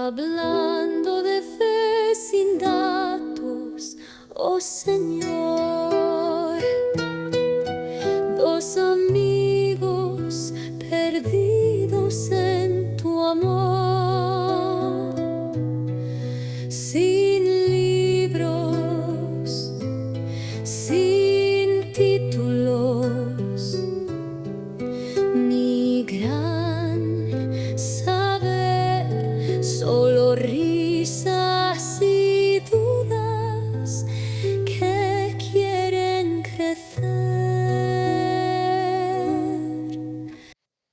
Hablando de fe sin datos, oh Señor, dos amigos perdidos en tu amor, sin libros, sin títulos, ni gran saber, solo risas y dudas que quieren crecer.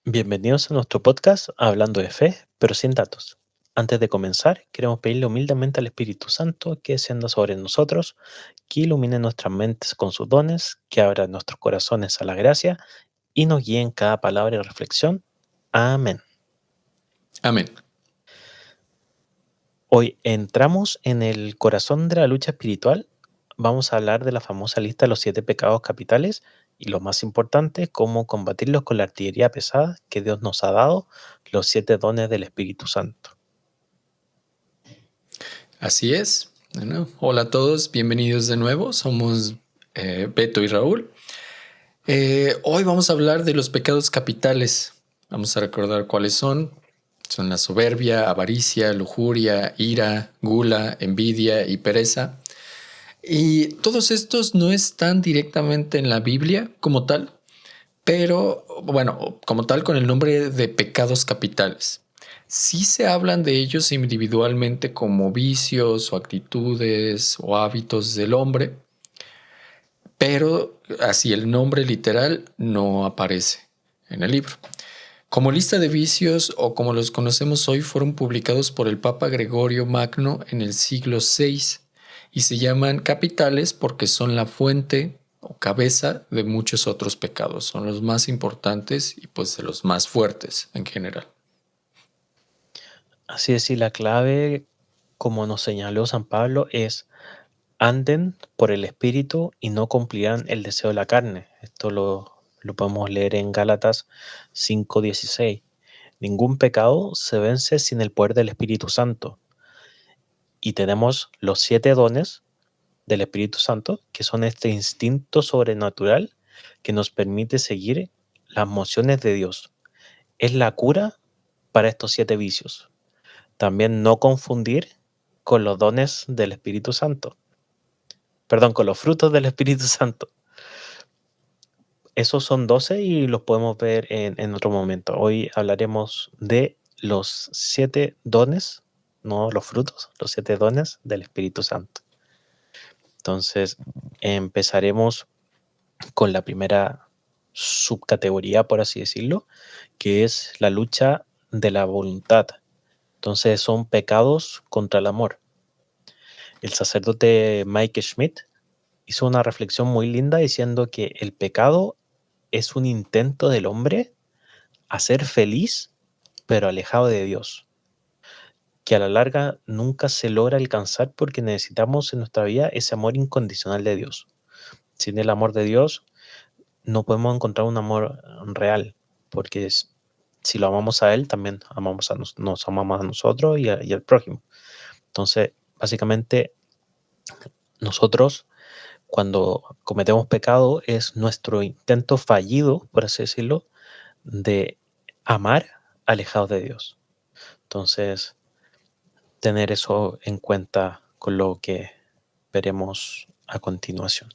Bienvenidos a nuestro podcast Hablando de Fe, pero sin datos. Antes de comenzar, queremos pedirle humildemente al Espíritu Santo que descienda sobre nosotros, que ilumine nuestras mentes con sus dones, que abra nuestros corazones a la gracia y nos guíe en cada palabra y reflexión. Amén. Amén. Hoy entramos en el corazón de la lucha espiritual. Vamos a hablar de la famosa lista de los 7 pecados capitales y lo más importante, cómo combatirlos con la artillería pesada que Dios nos ha dado, los 7 dones del Espíritu Santo. Así es. Bueno, hola a todos, bienvenidos de nuevo. Somos Beto y Raúl. Hoy vamos a hablar de los pecados capitales. Vamos a recordar cuáles son. Son la soberbia, avaricia, lujuria, ira, gula, envidia y pereza. Y todos estos no están directamente en la Biblia como tal, pero bueno, como tal con el nombre de pecados capitales. Sí se hablan de ellos individualmente como vicios o actitudes o hábitos del hombre, pero así el nombre literal no aparece en el libro. Como lista de vicios o como los conocemos hoy fueron publicados por el Papa Gregorio Magno en el siglo VI y se llaman capitales porque son la fuente o cabeza de muchos otros pecados. Son los más importantes y pues de los más fuertes en general. Así es, y la clave, como nos señaló San Pablo, es anden por el Espíritu y no cumplirán el deseo de la carne. Esto lo podemos leer en Gálatas 5:16. Ningún pecado se vence sin el poder del Espíritu Santo. Y tenemos los 7 dones del Espíritu Santo, que son este instinto sobrenatural que nos permite seguir las mociones de Dios. Es la cura para estos 7 vicios. También no confundir con los dones del Espíritu Santo. Perdón, con los frutos del Espíritu Santo. Esos son 12 y los podemos ver en otro momento. Hoy hablaremos de los 7 dones, no los frutos, los 7 dones del Espíritu Santo. Entonces, empezaremos con la primera subcategoría, por así decirlo, que es la lucha de la voluntad. Entonces, son pecados contra el amor. El sacerdote Mike Schmidt hizo una reflexión muy linda diciendo que el pecado es un intento del hombre a ser feliz, pero alejado de Dios, que a la larga nunca se logra alcanzar porque necesitamos en nuestra vida ese amor incondicional de Dios. Sin el amor de Dios no podemos encontrar un amor real, porque si lo amamos a Él, también amamos nos amamos a nosotros y al prójimo. Entonces, básicamente, nosotros cuando cometemos pecado es nuestro intento fallido, por así decirlo, de amar alejados de Dios. Entonces, tener eso en cuenta con lo que veremos a continuación.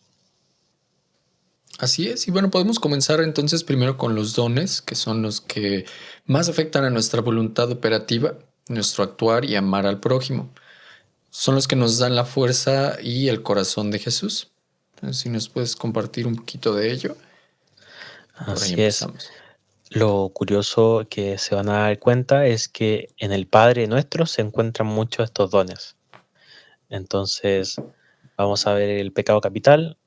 Así es, y bueno, podemos comenzar entonces primero con los dones, que son los que más afectan a nuestra voluntad operativa, nuestro actuar y amar al prójimo. Son los que nos dan la fuerza y el corazón de Jesús. Entonces, si nos puedes compartir un poquito de ello, por ahí Así es. empezamos. Lo curioso que se van a dar cuenta es que en el Padre Nuestro se encuentran muchos de estos dones. Entonces, vamos a ver el pecado capital,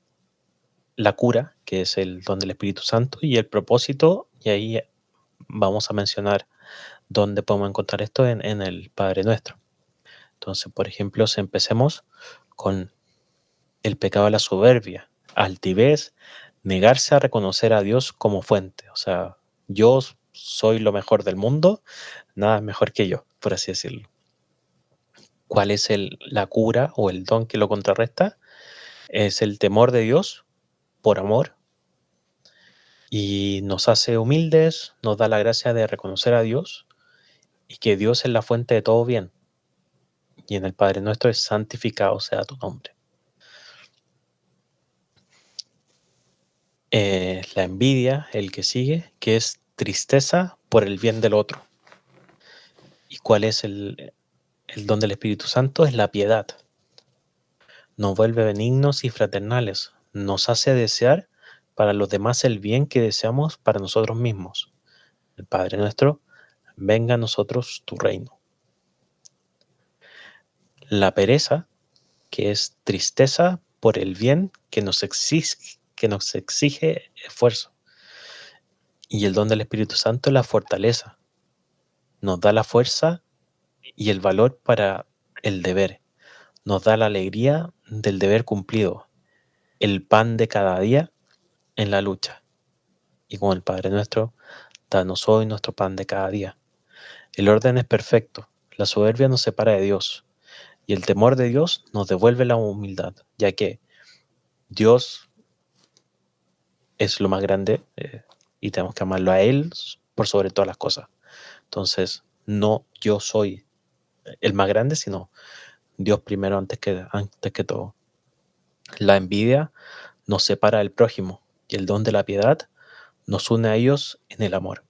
la cura, que es el don del Espíritu Santo, y el propósito, y ahí vamos a mencionar dónde podemos encontrar esto en el Padre Nuestro. Entonces, por ejemplo, si empecemos con el pecado de la soberbia, altivez, negarse a reconocer a Dios como fuente. O sea, yo soy lo mejor del mundo, nada es mejor que yo, por así decirlo. ¿Cuál es la cura o el don que lo contrarresta? Es el temor de Dios por amor y nos hace humildes, nos da la gracia de reconocer a Dios y que Dios es la fuente de todo bien. Y en el Padre Nuestro es santificado sea tu nombre. La envidia, el que sigue, que es tristeza por el bien del otro. ¿Y cuál es el don del Espíritu Santo? Es la piedad. Nos vuelve benignos y fraternales. Nos hace desear para los demás el bien que deseamos para nosotros mismos. El Padre Nuestro, venga a nosotros tu reino. La pereza, que es tristeza por el bien que nos exige esfuerzo. Y el don del Espíritu Santo es la fortaleza. Nos da la fuerza y el valor para el deber. Nos da la alegría del deber cumplido, el pan de cada día en la lucha. Y con el Padre Nuestro, danos hoy nuestro pan de cada día. El orden es perfecto, la soberbia nos separa de Dios, y el temor de Dios nos devuelve la humildad, ya que Dios es lo más grande y tenemos que amarlo a Él por sobre todas las cosas. Entonces, no yo soy el más grande, sino Dios primero antes que todo. La envidia nos separa del prójimo y el don de la piedad nos une a ellos en el amor.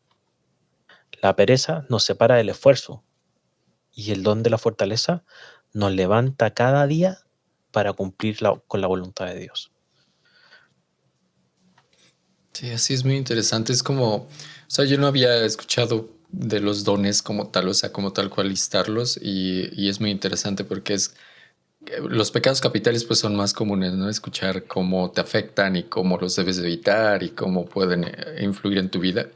La pereza nos separa del esfuerzo y el don de la fortaleza nos levanta cada día para cumplir con la voluntad de Dios. Sí, así es muy interesante. Es como, o sea, yo no había escuchado de los dones como tal, o sea, como tal cual listarlos y es muy interesante porque los pecados capitales pues son más comunes, ¿no? Escuchar cómo te afectan y cómo los debes evitar y cómo pueden influir en tu vida.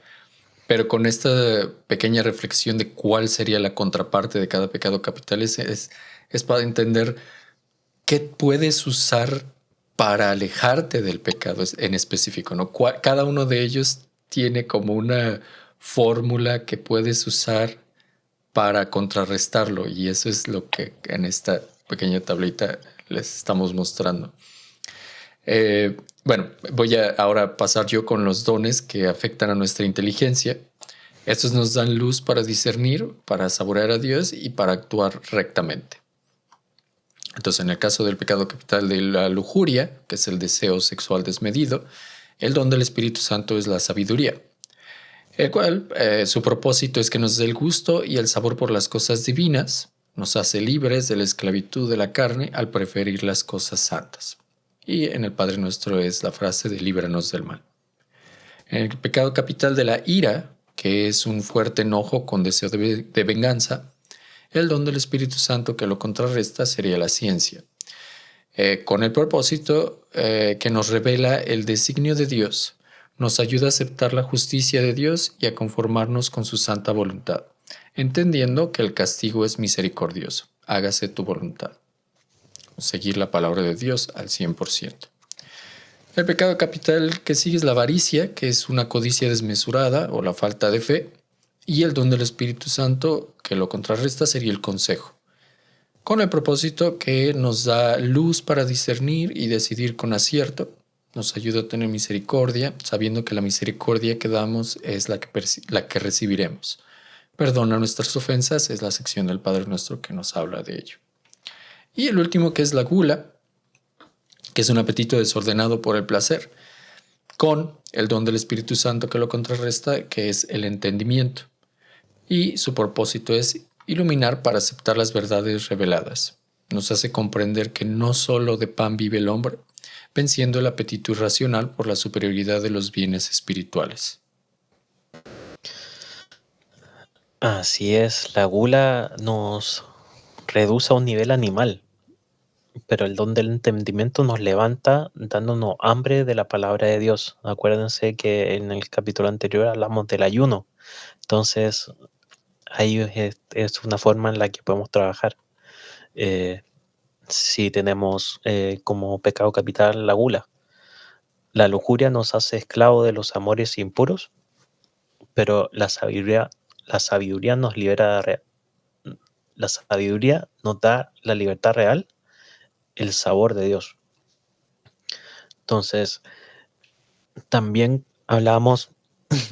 Pero con esta pequeña reflexión de cuál sería la contraparte de cada pecado capital es para entender qué puedes usar para alejarte del pecado en específico, ¿no? Cada uno de ellos tiene como una fórmula que puedes usar para contrarrestarlo y eso es lo que en esta pequeña tablita les estamos mostrando. Bueno, voy a ahora pasar yo con los dones que afectan a nuestra inteligencia. Estos nos dan luz para discernir, para saborear a Dios y para actuar rectamente. Entonces, en el caso del pecado capital de la lujuria, que es el deseo sexual desmedido, el don del Espíritu Santo es la sabiduría, el cual su propósito es que nos dé el gusto y el sabor por las cosas divinas, nos hace libres de la esclavitud de la carne al preferir las cosas santas. Y en el Padre Nuestro es la frase de líbranos del mal. En el pecado capital de la ira, que es un fuerte enojo con deseo de venganza, el don del Espíritu Santo que lo contrarresta sería la ciencia, con el propósito que nos revela el designio de Dios, nos ayuda a aceptar la justicia de Dios y a conformarnos con su santa voluntad, entendiendo que el castigo es misericordioso. Hágase tu voluntad. Seguir la palabra de Dios al 100%. El pecado capital que sigue es la avaricia, que es una codicia desmesurada o la falta de fe, y el don del Espíritu Santo que lo contrarresta sería el consejo, con el propósito que nos da luz para discernir y decidir con acierto, nos ayuda a tener misericordia, sabiendo que la misericordia que damos es la que recibiremos. Perdona nuestras ofensas es la sección del Padre Nuestro que nos habla de ello. Y el último, que es la gula, que es un apetito desordenado por el placer, con el don del Espíritu Santo que lo contrarresta, que es el entendimiento. Y su propósito es iluminar para aceptar las verdades reveladas. Nos hace comprender que no solo de pan vive el hombre, venciendo el apetito irracional por la superioridad de los bienes espirituales. Así es, la gula nos reduce a un nivel animal, pero el don del entendimiento nos levanta dándonos hambre de la palabra de Dios. Acuérdense que en el capítulo anterior hablamos del ayuno, entonces ahí es una forma en la que podemos trabajar. Si tenemos como pecado capital la gula, la lujuria nos hace esclavos de los amores impuros, pero la sabiduría nos libera la sabiduría nos da la libertad real, el sabor de Dios. Entonces, también hablábamos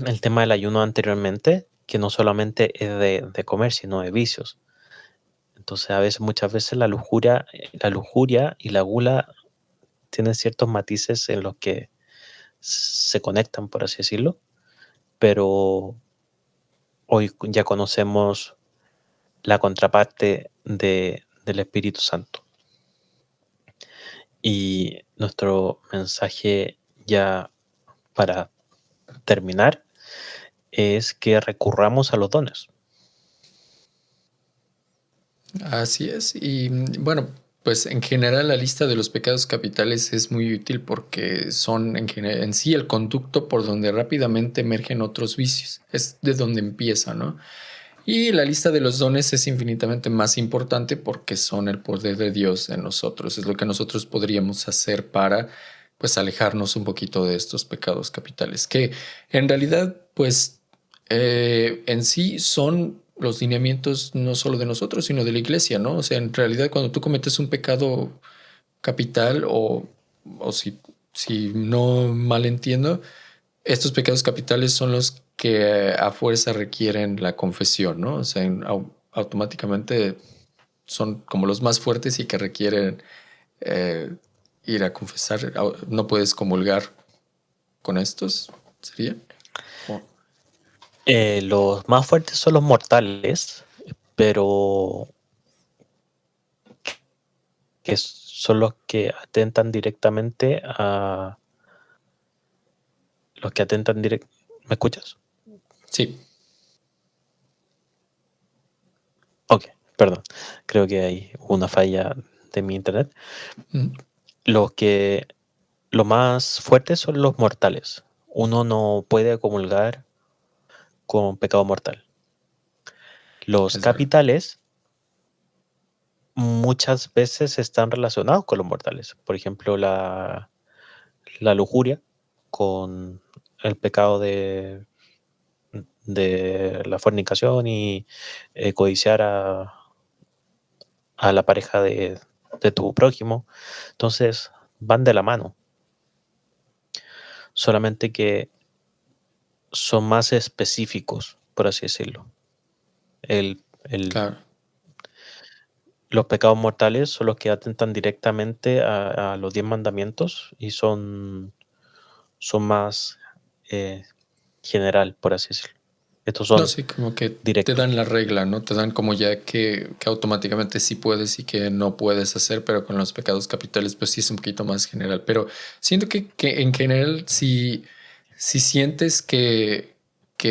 el tema del ayuno anteriormente, que no solamente es de comer, sino de vicios. Entonces, muchas veces la lujuria y la gula tienen ciertos matices en los que se conectan, por así decirlo, pero hoy ya conocemos la contraparte del Espíritu Santo. Y nuestro mensaje ya para terminar es que recurramos a los dones. Así es. Y bueno, pues en general la lista de los pecados capitales es muy útil porque son en sí el conducto por donde rápidamente emergen otros vicios. Es de donde empieza, ¿no? Y la lista de los dones es infinitamente más importante porque son el poder de Dios en nosotros. Es lo que nosotros podríamos hacer para, pues, alejarnos un poquito de estos pecados capitales, que en realidad, pues, en sí son los lineamientos no solo de nosotros, sino de la iglesia, ¿no? O sea, en realidad cuando tú cometes un pecado capital o si no mal entiendo, estos pecados capitales son los que a fuerza requieren la confesión, ¿no? O sea, automáticamente son como los más fuertes y que requieren eh, ir a confesar. No puedes comulgar con estos, ¿sería? O- Los más fuertes son los mortales, pero que son los que atentan directamente a los que atentan directamente. ¿Me escuchas? Sí. Ok, perdón. Creo que hay una falla de mi internet. Mm. Los más fuertes son los mortales. Uno no puede comulgar con pecado mortal. Los Es verdad. capitales muchas veces están relacionados con los mortales. Por ejemplo, la lujuria con el pecado de la fornicación y codiciar a la pareja de tu prójimo. Entonces, van de la mano. Solamente que son más específicos, por así decirlo. Claro. Los pecados mortales son los que atentan directamente a los 10 mandamientos y son más general, por así decirlo. Estos No, son sí, como que te directos. dan la regla, ¿no? Te dan como ya que automáticamente sí puedes y que no puedes hacer, pero con los pecados capitales pues sí es un poquito más general. Pero siento que en general si sientes que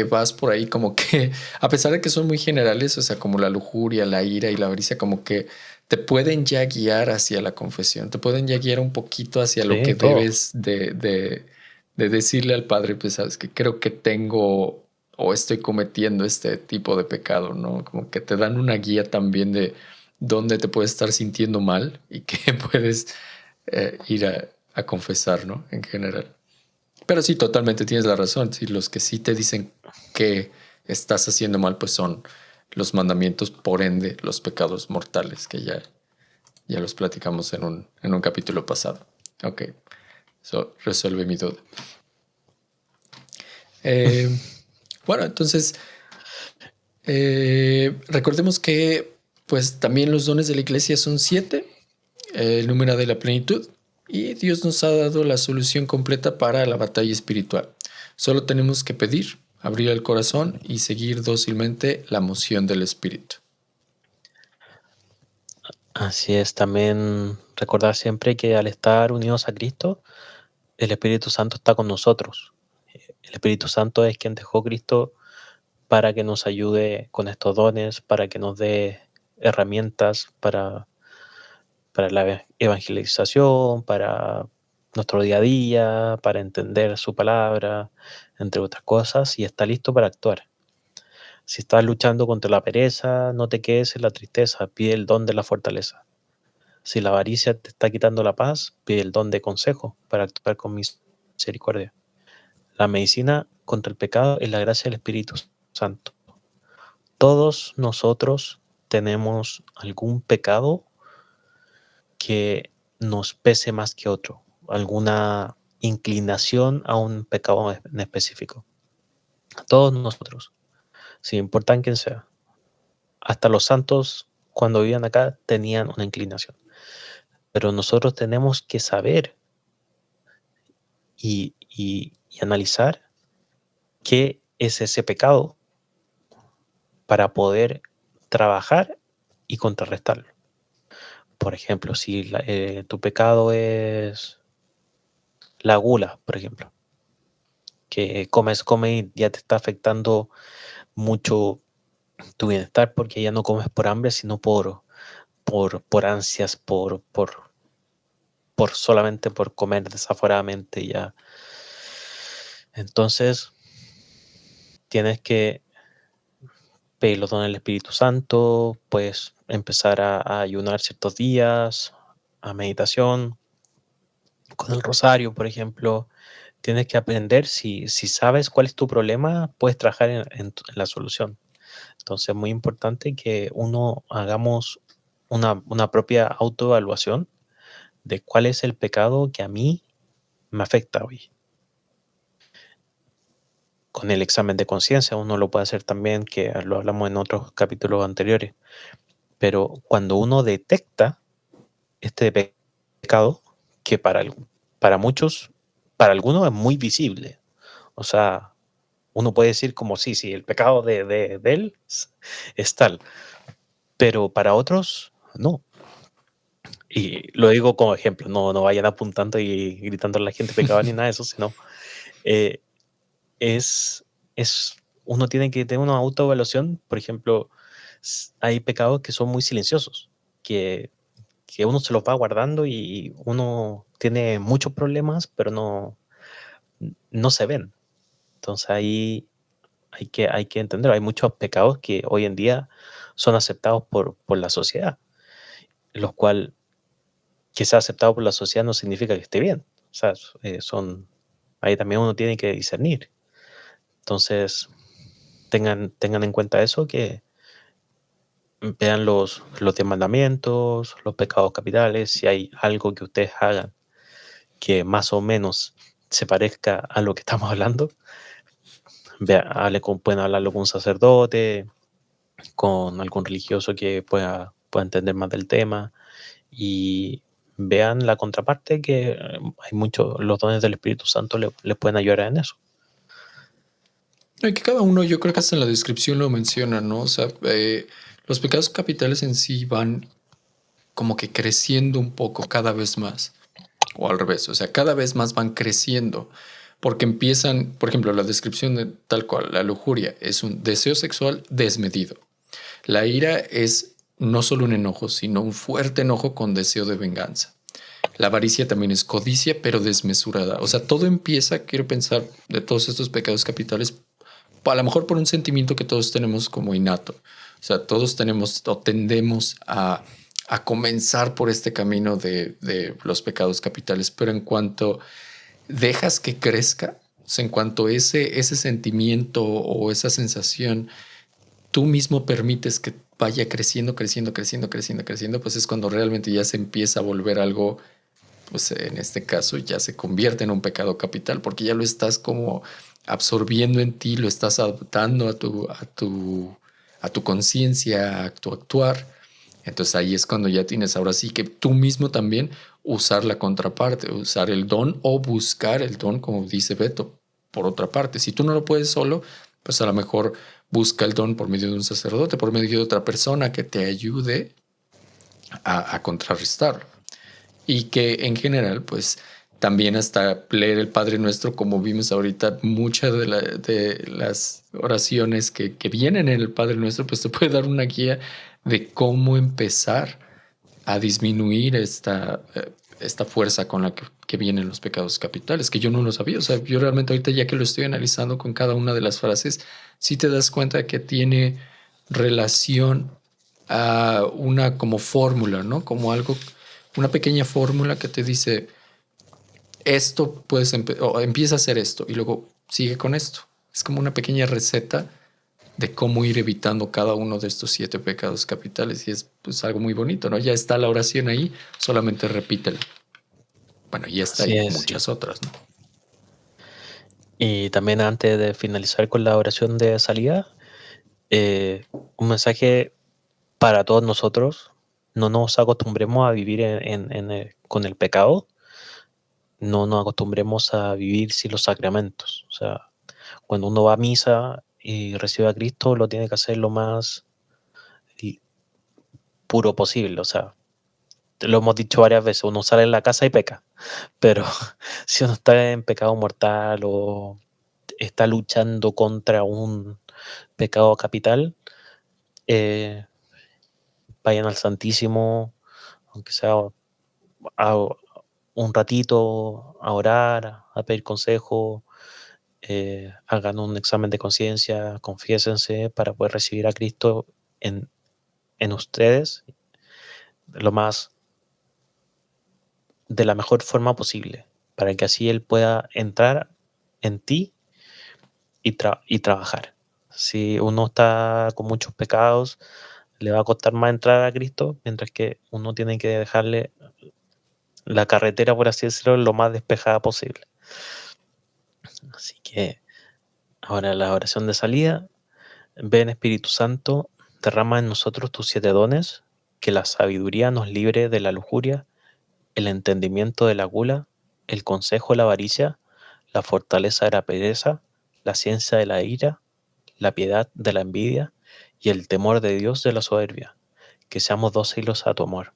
vas por ahí como que, a pesar de que son muy generales, o sea, como la lujuria, la ira y la avaricia, como que te pueden ya guiar hacia la confesión, te pueden ya guiar un poquito hacia lo Sí, que todos. debes de decirle al Padre, pues sabes que creo que tengo o estoy cometiendo este tipo de pecado, ¿no? Como que te dan una guía también de dónde te puedes estar sintiendo mal y que puedes ir a confesar, ¿no? En general. Pero sí, totalmente tienes la razón. Sí, los que sí te dicen que estás haciendo mal, pues son los mandamientos, por ende, los pecados mortales, que ya los platicamos en un capítulo pasado. Ok, eso resuelve mi duda. Eh, bueno, entonces recordemos que pues también los dones de la iglesia son 7, el número de la plenitud, y Dios nos ha dado la solución completa para la batalla espiritual. Solo tenemos que pedir, abrir el corazón y seguir dócilmente la moción del Espíritu. Así es, también recordar siempre que al estar unidos a Cristo, el Espíritu Santo está con nosotros. El Espíritu Santo es quien dejó Cristo para que nos ayude con estos dones, para que nos dé herramientas para la evangelización, para nuestro día a día, para entender su palabra, entre otras cosas, y está listo para actuar. Si estás luchando contra la pereza, no te quedes en la tristeza, pide el don de la fortaleza. Si la avaricia te está quitando la paz, pide el don de consejo para actuar con misericordia. La medicina contra el pecado es la gracia del Espíritu Santo. Todos nosotros tenemos algún pecado que nos pese más que otro, alguna inclinación a un pecado en específico. Todos nosotros, sin importar quién sea. Hasta los santos, cuando vivían acá, tenían una inclinación. Pero nosotros tenemos que saber y analizar qué es ese pecado para poder trabajar y contrarrestarlo. Por ejemplo, si tu pecado es la gula, por ejemplo, que comes y ya te está afectando mucho tu bienestar porque ya no comes por hambre, sino por ansias, solamente por comer desaforadamente ya. Entonces, tienes que pedir los dones del Espíritu Santo, puedes empezar a ayunar ciertos días, a meditación, con el rosario, por ejemplo. Tienes que aprender, si sabes cuál es tu problema, puedes trabajar en la solución. Entonces es muy importante que uno hagamos una propia autoevaluación de cuál es el pecado que a mí me afecta hoy. Con el examen de conciencia uno lo puede hacer también, que lo hablamos en otros capítulos anteriores. Pero cuando uno detecta este pecado, que para muchos, para algunos es muy visible. O sea, uno puede decir como sí, el pecado de él es tal, pero para otros no. Y lo digo como ejemplo, no vayan apuntando y gritando a la gente pecadora ni nada de eso, sino eh, es, uno tiene que tener una autoevaluación. Por ejemplo, hay pecados que son muy silenciosos, que uno se los va guardando y uno tiene muchos problemas, pero no se ven. Entonces ahí hay que entender, hay muchos pecados que hoy en día son aceptados por la sociedad, los cuales que sea aceptado por la sociedad no significa que esté bien. O sea, ahí también uno tiene que discernir. Entonces, tengan en cuenta eso, que vean los 10 mandamientos, los pecados capitales, si hay algo que ustedes hagan que más o menos se parezca a lo que estamos hablando. Pueden hablarlo con un sacerdote, con algún religioso que pueda entender más del tema, y vean la contraparte, que hay los dones del Espíritu Santo les pueden ayudar en eso. Y que cada uno, yo creo que hasta en la descripción lo menciona, ¿no? O sea, los pecados capitales en sí van como que creciendo un poco cada vez más. O al revés, o sea, cada vez más van creciendo. Porque empiezan, por ejemplo, la descripción de tal cual, la lujuria es un deseo sexual desmedido. La ira es no solo un enojo, sino un fuerte enojo con deseo de venganza. La avaricia también es codicia, pero desmesurada. O sea, todo empieza, quiero pensar, de todos estos pecados capitales, a lo mejor por un sentimiento que todos tenemos como innato. O sea, todos tenemos o tendemos a comenzar por este camino de los pecados capitales, pero en cuanto dejas que crezca, o sea, en cuanto ese sentimiento o esa sensación tú mismo permites que vaya creciendo, pues es cuando realmente ya se empieza a volver algo, pues en este caso ya se convierte en un pecado capital, porque ya lo estás como absorbiendo en ti, lo estás adaptando a tu conciencia, a tu actuar. Entonces ahí es cuando ya tienes ahora sí que tú mismo también usar la contraparte, usar el don o buscar el don, como dice Beto, por otra parte. Si tú no lo puedes solo, pues a lo mejor busca el don por medio de un sacerdote, por medio de otra persona que te ayude a contrarrestarlo. Y que en general, pues también hasta leer el Padre Nuestro, como vimos ahorita, muchas de las oraciones que vienen en el Padre Nuestro, pues te puede dar una guía de cómo empezar a disminuir esta fuerza con la que vienen los pecados capitales, que yo no lo sabía. O sea, yo realmente ahorita, ya que lo estoy analizando con cada una de las frases, sí te das cuenta que tiene relación a una como fórmula, ¿no? Como algo, una pequeña fórmula que te dice, esto puedes o empieza a hacer esto y luego sigue con esto. Es como una pequeña receta de cómo ir evitando cada uno de estos 7 pecados capitales. Y es pues algo muy bonito, ¿no? Ya está la oración ahí, solamente repítela. Bueno, y esta Así y es, sí. muchas otras, ¿no? Y también antes de finalizar con la oración de salida, un mensaje para todos nosotros: no nos acostumbremos a vivir con el pecado, no nos acostumbremos a vivir sin los sacramentos. O sea, cuando uno va a misa y recibe a Cristo, lo tiene que hacer lo más li- puro posible. O sea, lo hemos dicho varias veces, uno sale de la casa y peca, pero si uno está en pecado mortal o está luchando contra un pecado capital, eh, vayan al Santísimo, aunque sea a un ratito, a orar, a pedir consejo, hagan un examen de conciencia, confiésense para poder recibir a Cristo en, en ustedes lo más de la mejor forma posible, para que así Él pueda entrar en ti y trabajar. Si uno está con muchos pecados, le va a costar más entrar a Cristo, mientras que uno tiene que dejarle la carretera, por así decirlo, lo más despejada posible. Así que ahora la oración de salida. Ven, Espíritu Santo, derrama en nosotros tus 7 dones, que la sabiduría nos libre de la lujuria, el entendimiento de la gula, el consejo de la avaricia, la fortaleza de la pereza, la ciencia de la ira, la piedad de la envidia y el temor de Dios de la soberbia, que seamos dóciles a tu amor.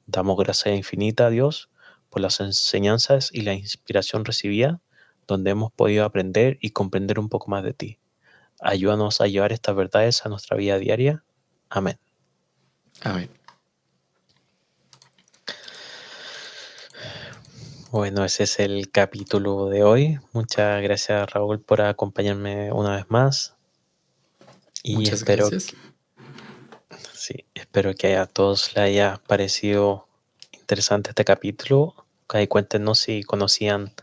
Damos gracia infinita a Dios por las enseñanzas y la inspiración recibida, donde hemos podido aprender y comprender un poco más de ti. Ayúdanos a llevar estas verdades a nuestra vida diaria. Amén. Amén. Bueno, ese es el capítulo de hoy. Muchas gracias, Raúl, por acompañarme una vez más. Y Muchas gracias. espero que a todos les haya parecido interesante este capítulo. Ahí cuéntenos si conocían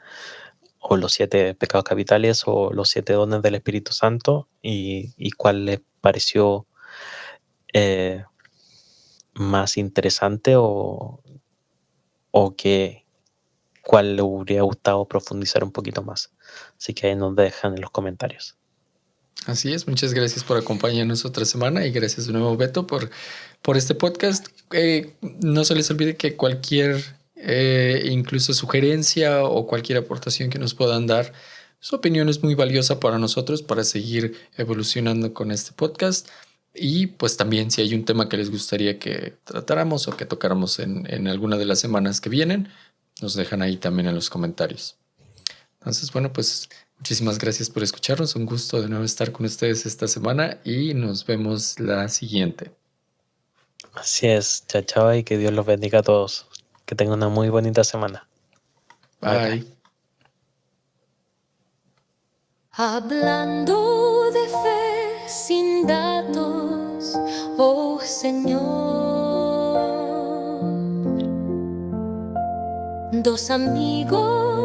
o los 7 pecados capitales o los 7 dones del Espíritu Santo y cuál les pareció eh, más interesante o cuál le hubiera gustado profundizar un poquito más. Así que ahí nos dejan en los comentarios. Así es, muchas gracias por acompañarnos otra semana y gracias de nuevo, Beto, por este podcast. No se les olvide que cualquier, incluso sugerencia o cualquier aportación que nos puedan dar, su opinión es muy valiosa para nosotros para seguir evolucionando con este podcast. Y pues también si hay un tema que les gustaría que tratáramos o que tocáramos en alguna de las semanas que vienen, nos dejan ahí también en los comentarios. Entonces, bueno, pues muchísimas gracias por escucharnos. Un gusto de nuevo estar con ustedes esta semana y nos vemos la siguiente. Así es, chao, chao, y que Dios los bendiga a todos. Que tengan una muy bonita semana. Bye, bye. Bye. Hablando de fe sin datos, oh Señor, dos amigos